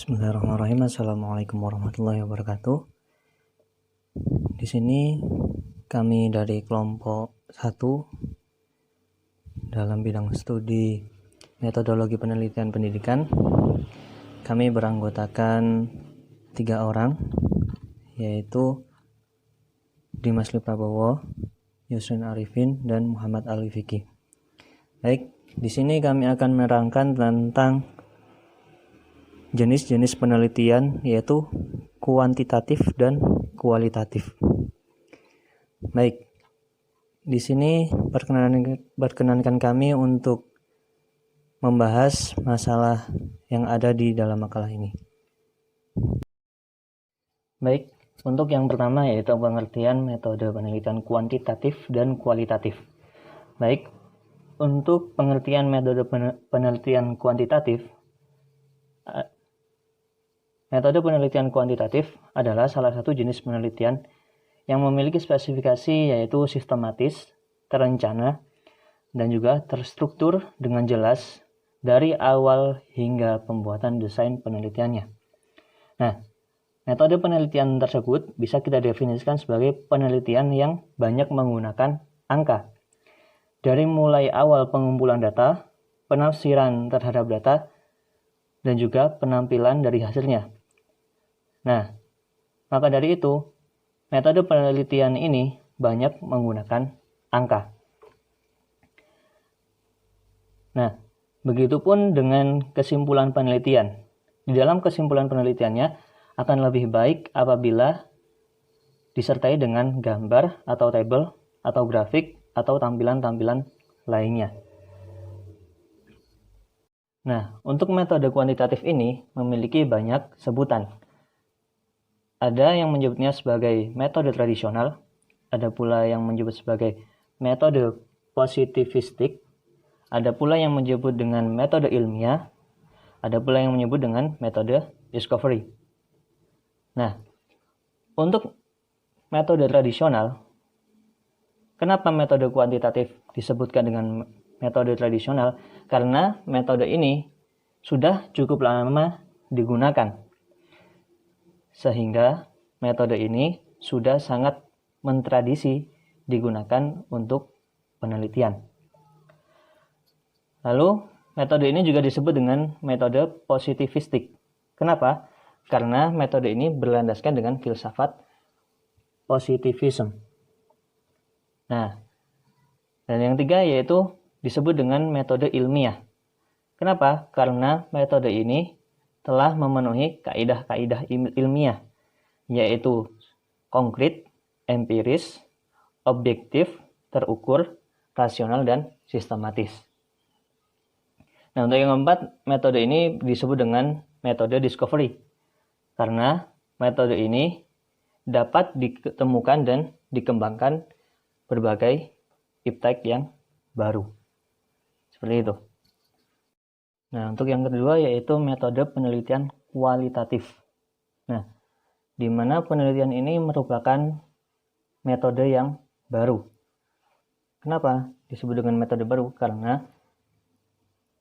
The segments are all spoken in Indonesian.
Bismillahirrahmanirrahim. Assalamualaikum warahmatullahi wabarakatuh. Di sini kami dari kelompok 1 dalam bidang studi metodologi penelitian pendidikan. Kami beranggotakan 3 orang, yaitu Dimas Prabowo, Yusrin Arifin, dan Muhammad Alifiki. Baik, di sini kami akan menerangkan tentang jenis-jenis penelitian, yaitu kuantitatif dan kualitatif. Baik, di sini perkenankan kami untuk membahas masalah yang ada di dalam makalah ini. Baik, untuk yang pertama yaitu pengertian metode penelitian kuantitatif dan kualitatif. Baik, untuk pengertian metode penelitian kuantitatif, metode penelitian kuantitatif adalah salah satu jenis penelitian yang memiliki spesifikasi yaitu sistematis, terencana, dan juga terstruktur dengan jelas dari awal hingga pembuatan desain penelitiannya. Nah, metode penelitian tersebut bisa kita definisikan sebagai penelitian yang banyak menggunakan angka. Dari mulai awal pengumpulan data, penafsiran terhadap data, dan juga penampilan dari hasilnya. Nah, maka dari itu, metode penelitian ini banyak menggunakan angka. Nah, begitupun dengan kesimpulan penelitian. Di dalam kesimpulan penelitiannya akan lebih baik apabila disertai dengan gambar atau tabel atau grafik atau tampilan-tampilan lainnya. Nah, untuk metode kuantitatif ini memiliki banyak sebutan. Ada yang menyebutnya sebagai metode tradisional, ada pula yang menyebut sebagai metode positivistik, ada pula yang menyebut dengan metode ilmiah, ada pula yang menyebut dengan metode discovery. Nah, untuk metode tradisional, kenapa metode kuantitatif disebutkan dengan metode tradisional? Karena metode ini sudah cukup lama digunakan. Sehingga metode ini sudah sangat mentradisi digunakan untuk penelitian. Lalu, metode ini juga disebut dengan metode positivistik. Kenapa? Karena metode ini berlandaskan dengan filsafat positivism. Nah, dan yang ketiga yaitu disebut dengan metode ilmiah. Kenapa? Karena metode ini telah memenuhi kaidah-kaidah ilmiah, yaitu konkret, empiris, objektif, terukur, rasional, dan sistematis. Nah, untuk yang keempat, metode ini disebut dengan metode discovery, karena metode ini dapat ditemukan dan dikembangkan berbagai iptek yang baru. Seperti itu. Nah, untuk yang kedua yaitu metode penelitian kualitatif. Nah, di mana penelitian ini merupakan metode yang baru. Kenapa disebut dengan metode baru? Karena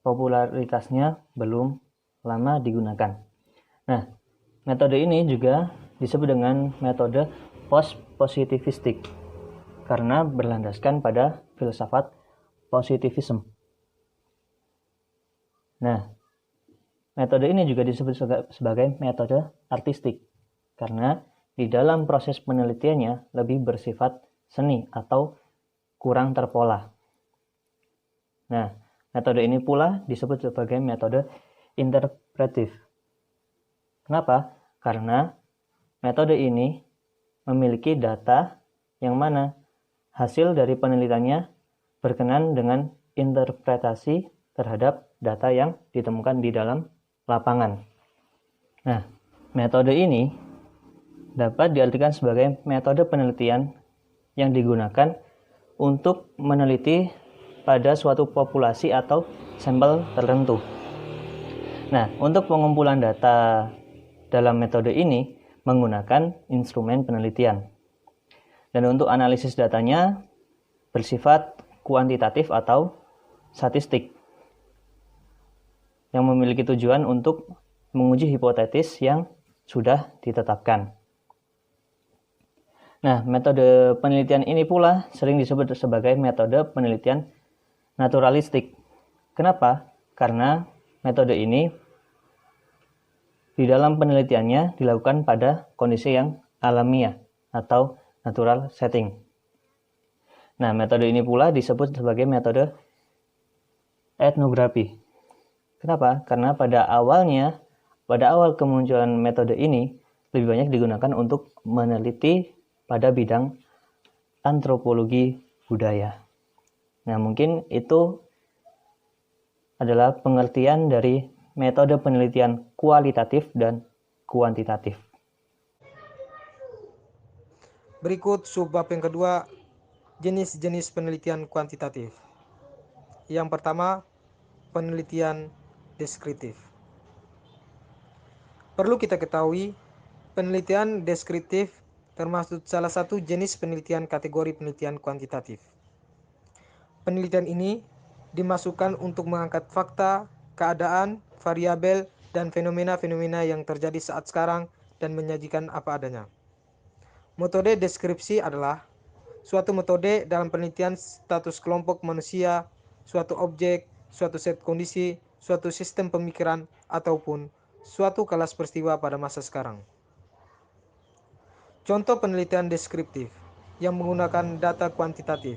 popularitasnya belum lama digunakan. Nah, metode ini juga disebut dengan metode post-positivistik karena berlandaskan pada filsafat positivism. Nah, metode ini juga disebut sebagai metode artistik karena di dalam proses penelitiannya lebih bersifat seni atau kurang terpola. Nah, metode ini pula disebut sebagai metode interpretif. Kenapa? Karena metode ini memiliki data yang mana hasil dari penelitiannya berkenan dengan interpretasi terhadap data yang ditemukan di dalam lapangan. Nah, metode ini dapat diartikan sebagai metode penelitian yang digunakan untuk meneliti pada suatu populasi atau sampel tertentu. Nah, untuk pengumpulan data dalam metode ini menggunakan instrumen penelitian. Dan untuk analisis datanya bersifat kuantitatif atau statistik, yang memiliki tujuan untuk menguji hipotesis yang sudah ditetapkan. Nah, metode penelitian ini pula sering disebut sebagai metode penelitian naturalistik. Kenapa? Karena metode ini di dalam penelitiannya dilakukan pada kondisi yang alamiah atau natural setting. Nah, metode ini pula disebut sebagai metode etnografi. Kenapa? Karena pada awal kemunculan metode ini lebih banyak digunakan untuk meneliti pada bidang antropologi budaya. Nah, mungkin itu adalah pengertian dari metode penelitian kualitatif dan kuantitatif. Berikut subbab yang kedua, jenis-jenis penelitian kuantitatif. Yang pertama, penelitian deskriptif. Perlu kita ketahui, penelitian deskriptif termasuk salah satu jenis penelitian kategori penelitian kuantitatif. Penelitian ini dimasukkan untuk mengangkat fakta, keadaan, variabel, dan fenomena-fenomena yang terjadi saat sekarang dan menyajikan apa adanya. Metode deskripsi adalah suatu metode dalam penelitian status kelompok manusia, suatu objek, suatu set kondisi, suatu sistem pemikiran, ataupun suatu kelas peristiwa pada masa sekarang. Contoh penelitian deskriptif yang menggunakan data kuantitatif.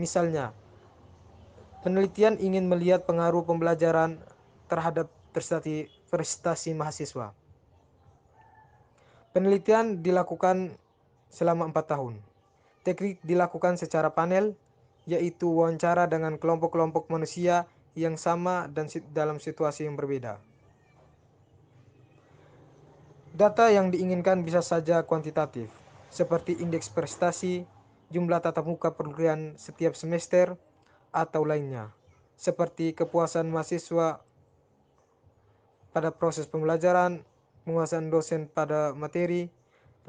Misalnya, penelitian ingin melihat pengaruh pembelajaran terhadap prestasi mahasiswa. Penelitian dilakukan selama 4 tahun. Teknik dilakukan secara panel, yaitu wawancara dengan kelompok-kelompok manusia yang sama dan dalam situasi yang berbeda. Data yang diinginkan bisa saja kuantitatif, seperti indeks prestasi, jumlah tatap muka perkuliahan setiap semester, atau lainnya, seperti kepuasan mahasiswa pada proses pembelajaran, penguasaan dosen pada materi,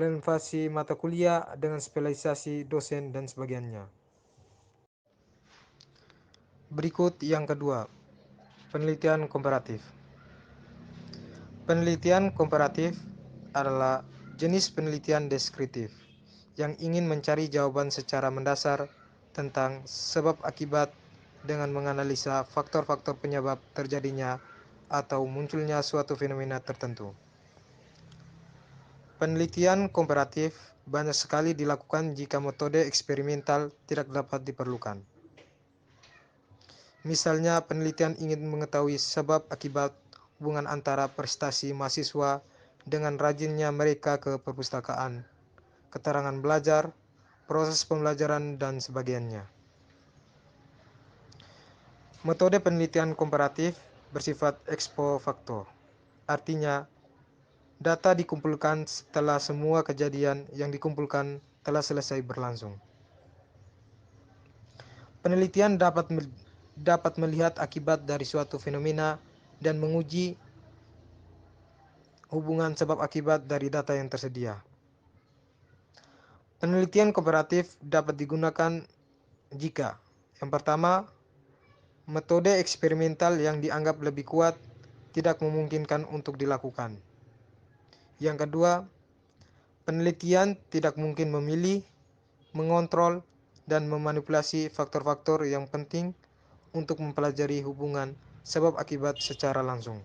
relevasi mata kuliah dengan spesialisasi dosen dan sebagainya. Berikut yang kedua, penelitian komparatif. Penelitian komparatif adalah jenis penelitian deskriptif yang ingin mencari jawaban secara mendasar tentang sebab akibat dengan menganalisa faktor-faktor penyebab terjadinya atau munculnya suatu fenomena tertentu. Penelitian komparatif banyak sekali dilakukan jika metode eksperimental tidak dapat diperlukan. Misalnya, penelitian ingin mengetahui sebab akibat hubungan antara prestasi mahasiswa dengan rajinnya mereka ke perpustakaan, keterangan belajar, proses pembelajaran, dan sebagainya. Metode penelitian komparatif bersifat ex post facto, artinya data dikumpulkan setelah semua kejadian yang dikumpulkan telah selesai berlangsung. Penelitian dapat melihat akibat dari suatu fenomena dan menguji hubungan sebab akibat dari data yang tersedia. Penelitian komparatif dapat digunakan jika, yang pertama, metode eksperimental yang dianggap lebih kuat tidak memungkinkan untuk dilakukan. Yang kedua, penelitian tidak mungkin memilih, mengontrol, dan memanipulasi faktor-faktor yang penting untuk mempelajari hubungan sebab akibat secara langsung.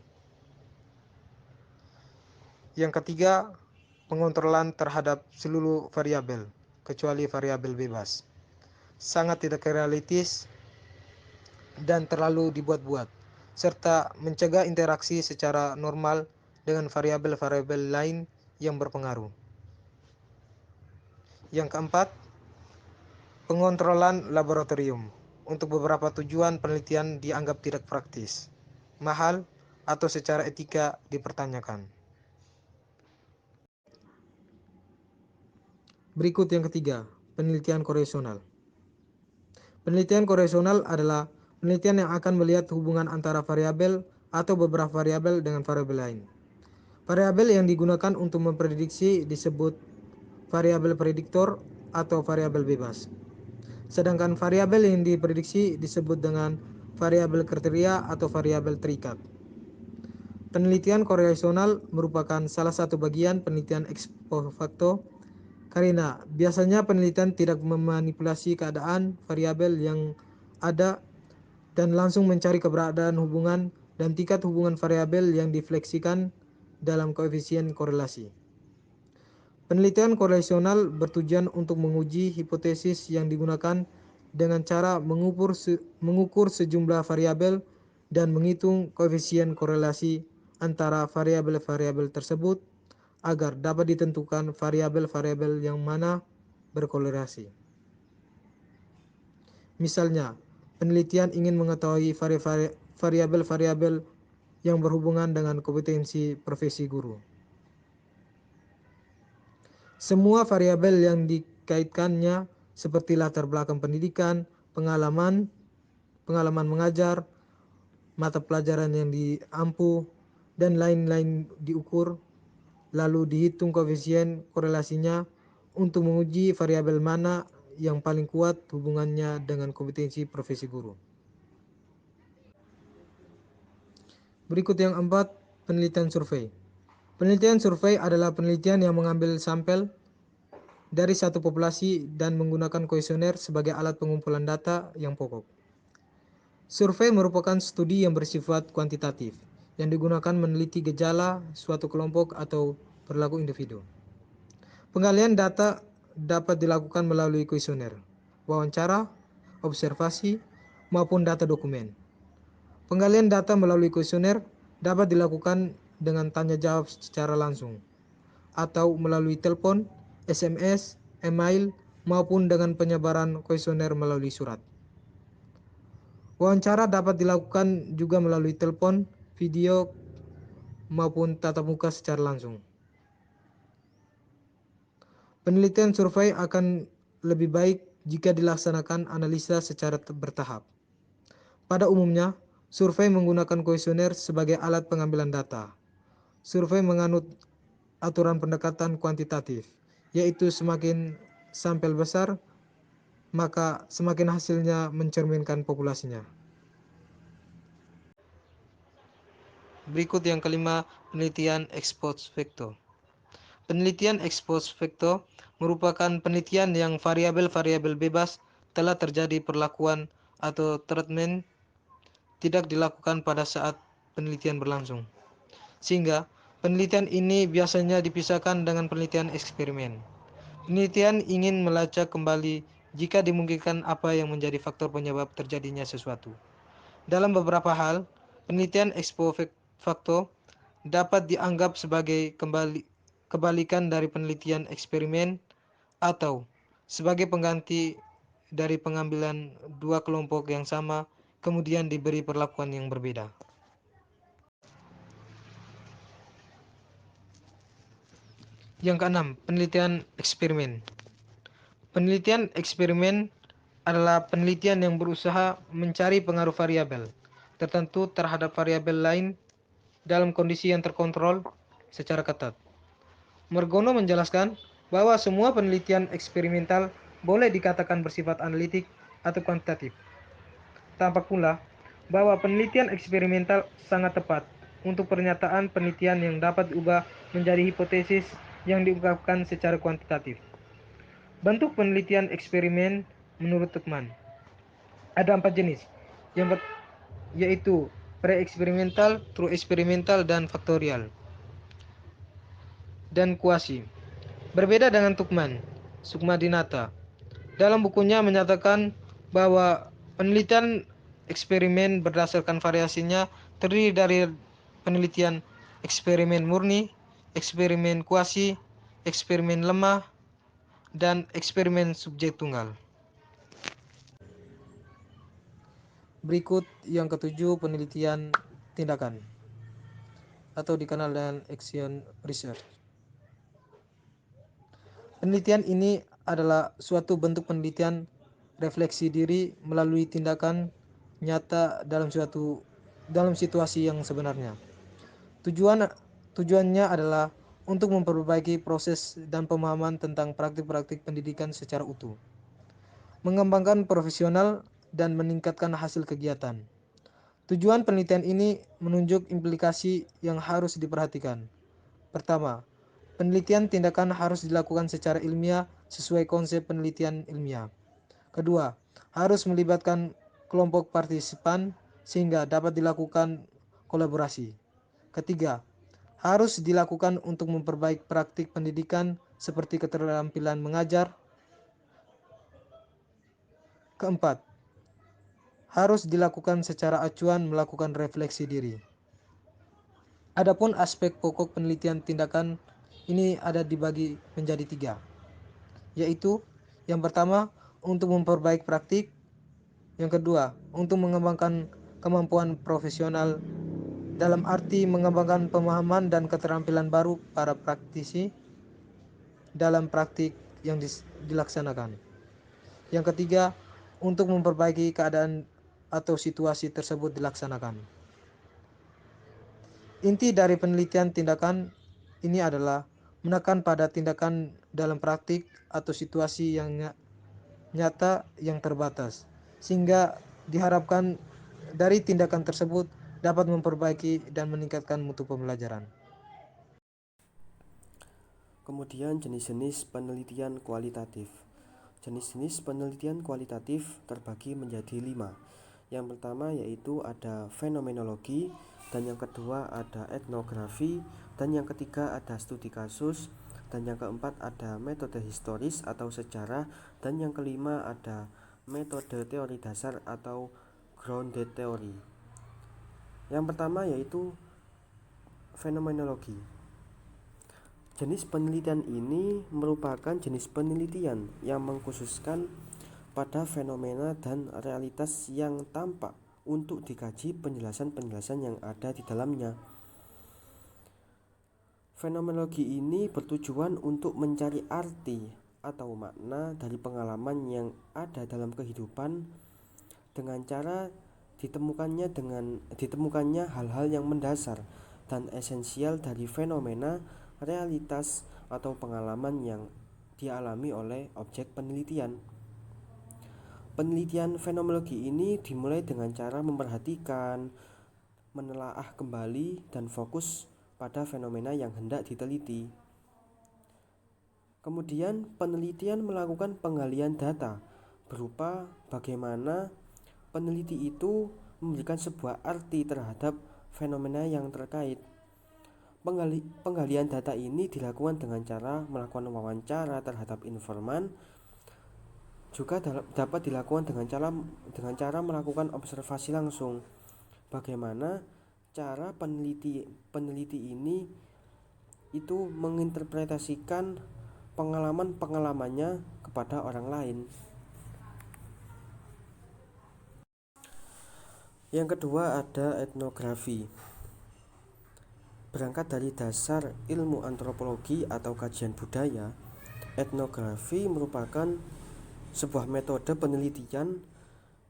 Yang ketiga, pengontrolan terhadap seluruh variabel, kecuali variabel bebas. Sangat tidak realistis dan terlalu dibuat-buat, serta mencegah interaksi secara normal dengan variabel-variabel lain yang berpengaruh. Yang keempat, pengontrolan laboratorium. Untuk beberapa tujuan penelitian dianggap tidak praktis, mahal, atau secara etika dipertanyakan. Berikut yang ketiga, penelitian korelasional. Penelitian korelasional adalah penelitian yang akan melihat hubungan antara variabel atau beberapa variabel dengan variabel lain. Variabel yang digunakan untuk memprediksi disebut variabel prediktor atau variabel bebas. Sedangkan variabel yang diprediksi disebut dengan variabel kriteria atau variabel terikat. Penelitian korelasional merupakan salah satu bagian penelitian ex post facto karena biasanya penelitian tidak memanipulasi keadaan variabel yang ada dan langsung mencari keberadaan hubungan dan tingkat hubungan variabel yang difleksikan dalam koefisien korelasi. Penelitian korelasional bertujuan untuk menguji hipotesis yang digunakan dengan cara mengukur sejumlah variabel dan menghitung koefisien korelasi antara variabel-variabel tersebut agar dapat ditentukan variabel-variabel yang mana berkorelasi. Misalnya, penelitian ingin mengetahui variabel-variabel yang berhubungan dengan kompetensi profesi guru. Semua variabel yang dikaitkannya seperti latar belakang pendidikan, pengalaman mengajar, mata pelajaran yang diampu, dan lain-lain diukur, lalu dihitung koefisien korelasinya untuk menguji variabel mana yang paling kuat hubungannya dengan kompetensi profesi guru. Berikut yang keempat, penelitian survei. Penelitian survei adalah penelitian yang mengambil sampel dari satu populasi dan menggunakan kuesioner sebagai alat pengumpulan data yang pokok. Survei merupakan studi yang bersifat kuantitatif, yang digunakan meneliti gejala suatu kelompok atau perilaku individu. Penggalian data dapat dilakukan melalui kuesioner, wawancara, observasi, maupun data dokumen. Penggalian data melalui kuesioner dapat dilakukan dengan tanya jawab secara langsung, atau melalui telepon, SMS, email, maupun dengan penyebaran kuesioner melalui surat. Wawancara dapat dilakukan juga melalui telepon, video, maupun tatap muka secara langsung. Penelitian survei akan lebih baik jika dilaksanakan analisa secara bertahap. Pada umumnya, survei menggunakan kuesioner sebagai alat pengambilan data. Survei menganut aturan pendekatan kuantitatif, yaitu semakin sampel besar, maka semakin hasilnya mencerminkan populasinya. Berikut yang kelima, penelitian ex post facto. Penelitian ex post facto merupakan penelitian yang variabel-variabel bebas telah terjadi perlakuan atau treatment tidak dilakukan pada saat penelitian berlangsung. Sehingga penelitian ini biasanya dipisahkan dengan penelitian eksperimen. Penelitian ingin melacak kembali jika dimungkinkan apa yang menjadi faktor penyebab terjadinya sesuatu. Dalam beberapa hal, penelitian ex post facto dapat dianggap sebagai kebalikan dari penelitian eksperimen atau sebagai pengganti dari pengambilan dua kelompok yang sama kemudian diberi perlakuan yang berbeda. Yang keenam, penelitian eksperimen. Penelitian eksperimen adalah penelitian yang berusaha mencari pengaruh variabel tertentu terhadap variabel lain dalam kondisi yang terkontrol secara ketat. Margono menjelaskan bahwa semua penelitian eksperimental boleh dikatakan bersifat analitik atau kuantitatif. Tampak pula bahwa penelitian eksperimental sangat tepat untuk pernyataan penelitian yang dapat diubah menjadi hipotesis yang diungkapkan secara kuantitatif. Bentuk penelitian eksperimen menurut Tuckman ada 4 jenis, yaitu pre-eksperimental, true eksperimental, dan faktorial, dan kuasi. Berbeda dengan Tuckman, Sukmadinata dalam bukunya menyatakan bahwa penelitian eksperimen berdasarkan variasinya terdiri dari penelitian eksperimen murni, eksperimen kuasi, eksperimen lemah, dan eksperimen subjek tunggal. Berikut yang ketujuh, penelitian tindakan atau dikenal dengan action research. Penelitian ini adalah suatu bentuk penelitian refleksi diri melalui tindakan nyata dalam situasi yang sebenarnya. Tujuannya adalah untuk memperbaiki proses dan pemahaman tentang praktik-praktik pendidikan secara utuh, mengembangkan profesional dan meningkatkan hasil kegiatan. Tujuan penelitian ini menunjuk implikasi yang harus diperhatikan. Pertama, penelitian tindakan harus dilakukan secara ilmiah sesuai konsep penelitian ilmiah. Kedua, harus melibatkan kelompok partisipan sehingga dapat dilakukan kolaborasi. Ketiga, harus dilakukan untuk memperbaiki praktik pendidikan seperti keterampilan mengajar. Keempat, harus dilakukan secara acuan melakukan refleksi diri. Adapun aspek pokok penelitian tindakan ini ada dibagi menjadi 3, yaitu yang pertama untuk memperbaiki praktik, yang kedua untuk mengembangkan kemampuan profesional dalam arti mengembangkan pemahaman dan keterampilan baru para praktisi dalam praktik yang dilaksanakan. Yang ketiga, untuk memperbaiki keadaan atau situasi tersebut dilaksanakan. Inti dari penelitian tindakan ini adalah menekan pada tindakan dalam praktik atau situasi yang nyata yang terbatas, sehingga diharapkan dari tindakan tersebut dapat memperbaiki dan meningkatkan mutu pembelajaran. Kemudian jenis-jenis penelitian kualitatif. Jenis-jenis penelitian kualitatif terbagi menjadi 5. Yang pertama yaitu ada fenomenologi, dan yang kedua ada etnografi, dan yang ketiga ada studi kasus, dan yang keempat ada metode historis atau sejarah, dan yang kelima ada metode teori dasar atau grounded theory. Yang pertama yaitu fenomenologi. Jenis penelitian ini merupakan jenis penelitian yang mengkhususkan pada fenomena dan realitas yang tampak untuk dikaji penjelasan-penjelasan yang ada di dalamnya. Fenomenologi ini bertujuan untuk mencari arti atau makna dari pengalaman yang ada dalam kehidupan dengan cara ditemukannya hal-hal yang mendasar dan esensial dari fenomena, realitas, atau pengalaman yang dialami oleh objek penelitian. Penelitian fenomenologi ini dimulai dengan cara memperhatikan, menelaah kembali, dan fokus pada fenomena yang hendak diteliti. Kemudian penelitian melakukan penggalian data berupa bagaimana peneliti itu memberikan sebuah arti terhadap fenomena yang terkait. Penggalian data ini dilakukan dengan cara melakukan wawancara terhadap informan, juga dapat dilakukan dengan cara melakukan observasi langsung. Bagaimana cara peneliti ini itu menginterpretasikan pengalamannya kepada orang lain. Yang kedua ada etnografi. Berangkat dari dasar ilmu antropologi atau kajian budaya, etnografi merupakan sebuah metode penelitian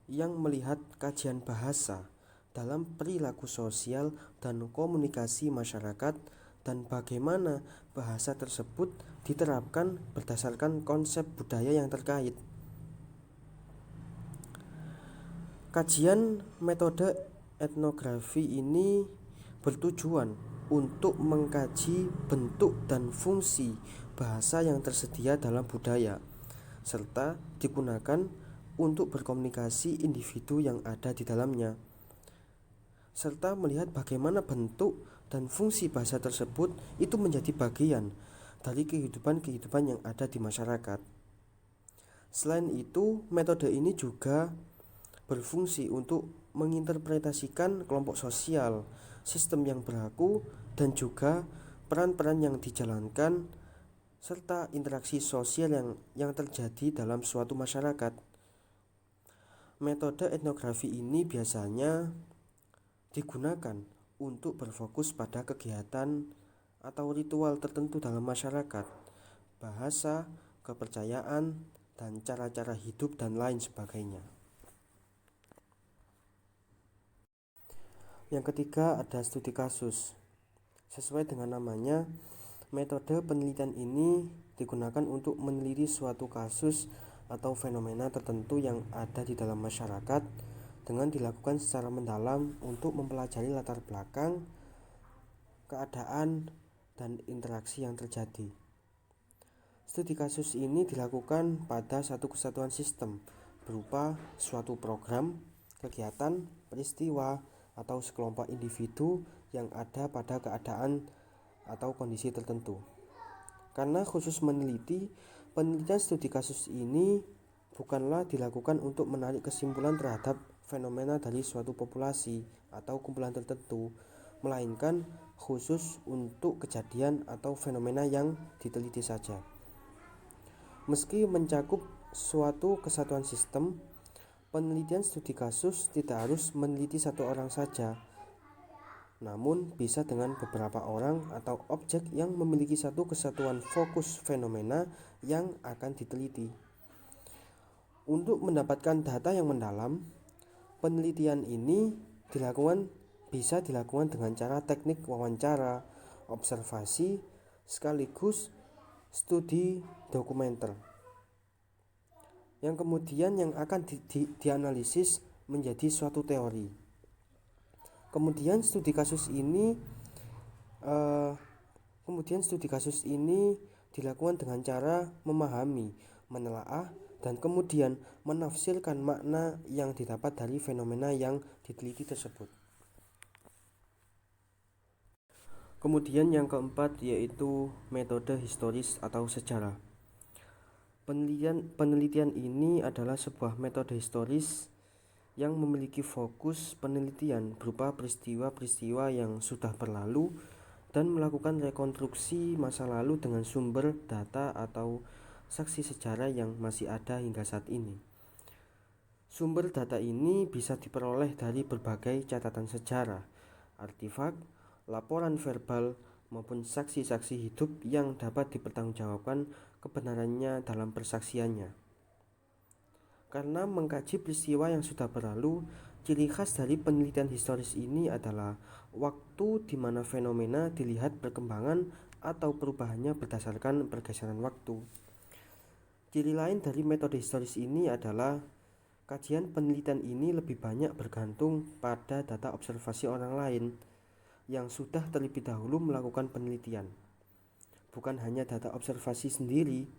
yang melihat kajian bahasa dalam perilaku sosial dan komunikasi masyarakat dan bagaimana bahasa tersebut diterapkan berdasarkan konsep budaya yang terkait. Kajian metode etnografi ini bertujuan untuk mengkaji bentuk dan fungsi bahasa yang tersedia dalam budaya, serta digunakan untuk berkomunikasi individu yang ada di dalamnya, serta melihat bagaimana bentuk dan fungsi bahasa tersebut itu menjadi bagian dari kehidupan yang ada di masyarakat. Selain itu, metode ini juga berfungsi untuk menginterpretasikan kelompok sosial, sistem yang berlaku, dan juga peran-peran yang dijalankan serta interaksi sosial yang terjadi dalam suatu masyarakat. Metode etnografi ini biasanya digunakan untuk berfokus pada kegiatan atau ritual tertentu dalam masyarakat, bahasa, kepercayaan, dan cara-cara hidup dan lain sebagainya. Yang ketiga ada studi kasus. Sesuai dengan namanya, metode penelitian ini digunakan untuk meneliti suatu kasus atau fenomena tertentu yang ada di dalam masyarakat, dengan dilakukan secara mendalam untuk mempelajari latar belakang, keadaan, dan interaksi yang terjadi. Studi kasus ini dilakukan pada satu kesatuan sistem berupa suatu program, kegiatan, peristiwa, atau sekelompok individu yang ada pada keadaan atau kondisi tertentu. Karena khusus penelitian studi kasus ini bukanlah dilakukan untuk menarik kesimpulan terhadap fenomena dari suatu populasi atau kumpulan tertentu, melainkan khusus untuk kejadian atau fenomena yang diteliti saja. Meski mencakup suatu kesatuan sistem, penelitian studi kasus tidak harus meneliti satu orang saja, namun bisa dengan beberapa orang atau objek yang memiliki satu kesatuan fokus fenomena yang akan diteliti. Untuk mendapatkan data yang mendalam, penelitian ini bisa dilakukan dengan cara teknik wawancara, observasi, sekaligus studi dokumenter, yang kemudian akan dianalisis menjadi suatu teori. Kemudian studi kasus ini dilakukan dengan cara memahami, menelaah, dan kemudian menafsirkan makna yang didapat dari fenomena yang diteliti tersebut. Kemudian yang keempat yaitu metode historis atau sejarah. Penelitian ini adalah sebuah metode historis yang memiliki fokus penelitian berupa peristiwa-peristiwa yang sudah berlalu dan melakukan rekonstruksi masa lalu dengan sumber data atau saksi sejarah yang masih ada hingga saat ini. Sumber data ini bisa diperoleh dari berbagai catatan sejarah, artefak, laporan verbal, maupun saksi-saksi hidup yang dapat dipertanggungjawabkan kebenarannya dalam persaksiannya. Karena mengkaji peristiwa yang sudah berlalu, ciri khas dari penelitian historis ini adalah waktu di mana fenomena dilihat perkembangan atau perubahannya berdasarkan pergeseran waktu. Ciri lain dari metode historis ini adalah kajian penelitian ini lebih banyak bergantung pada data observasi orang lain yang sudah terlebih dahulu melakukan penelitian, bukan hanya data observasi sendiri.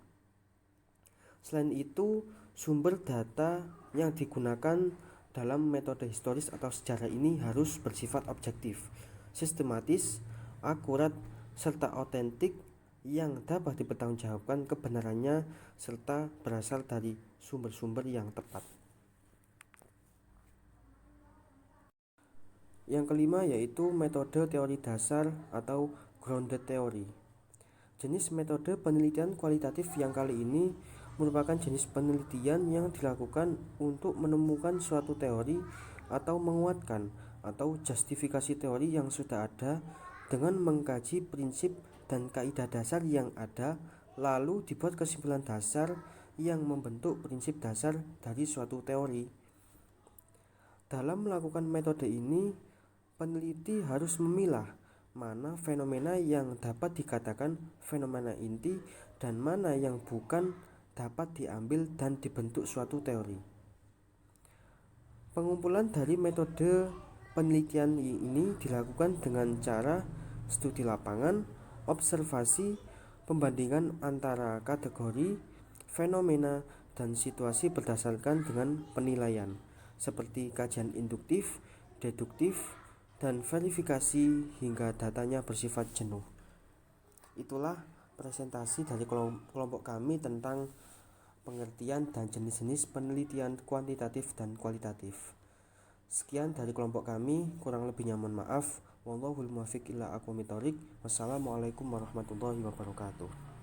Selain itu, sumber data yang digunakan dalam metode historis atau sejarah ini harus bersifat objektif, sistematis, akurat, serta otentik yang dapat dipertanggungjawabkan kebenarannya serta berasal dari sumber-sumber yang tepat. Yang kelima yaitu metode teori dasar atau grounded theory. Jenis metode penelitian kualitatif yang kali ini merupakan jenis penelitian yang dilakukan untuk menemukan suatu teori atau menguatkan atau justifikasi teori yang sudah ada dengan mengkaji prinsip dan kaidah dasar yang ada, lalu dibuat kesimpulan dasar yang membentuk prinsip dasar dari suatu teori. Dalam melakukan metode ini, peneliti harus memilah mana fenomena yang dapat dikatakan fenomena inti dan mana yang bukan dapat diambil dan dibentuk suatu teori. Pengumpulan dari metode penelitian ini dilakukan dengan cara studi lapangan, observasi, pembandingan antara kategori, fenomena, dan situasi berdasarkan dengan penilaian, seperti kajian induktif, deduktif, dan verifikasi hingga datanya bersifat jenuh. Itulah presentasi dari kelompok kami tentang pengertian dan jenis-jenis penelitian kuantitatif dan kualitatif. Sekian dari kelompok kami, kurang lebihnya mohon maaf. Wallahul muwaffiq ila aqwamit thoriq. Wassalamualaikum warahmatullahi wabarakatuh.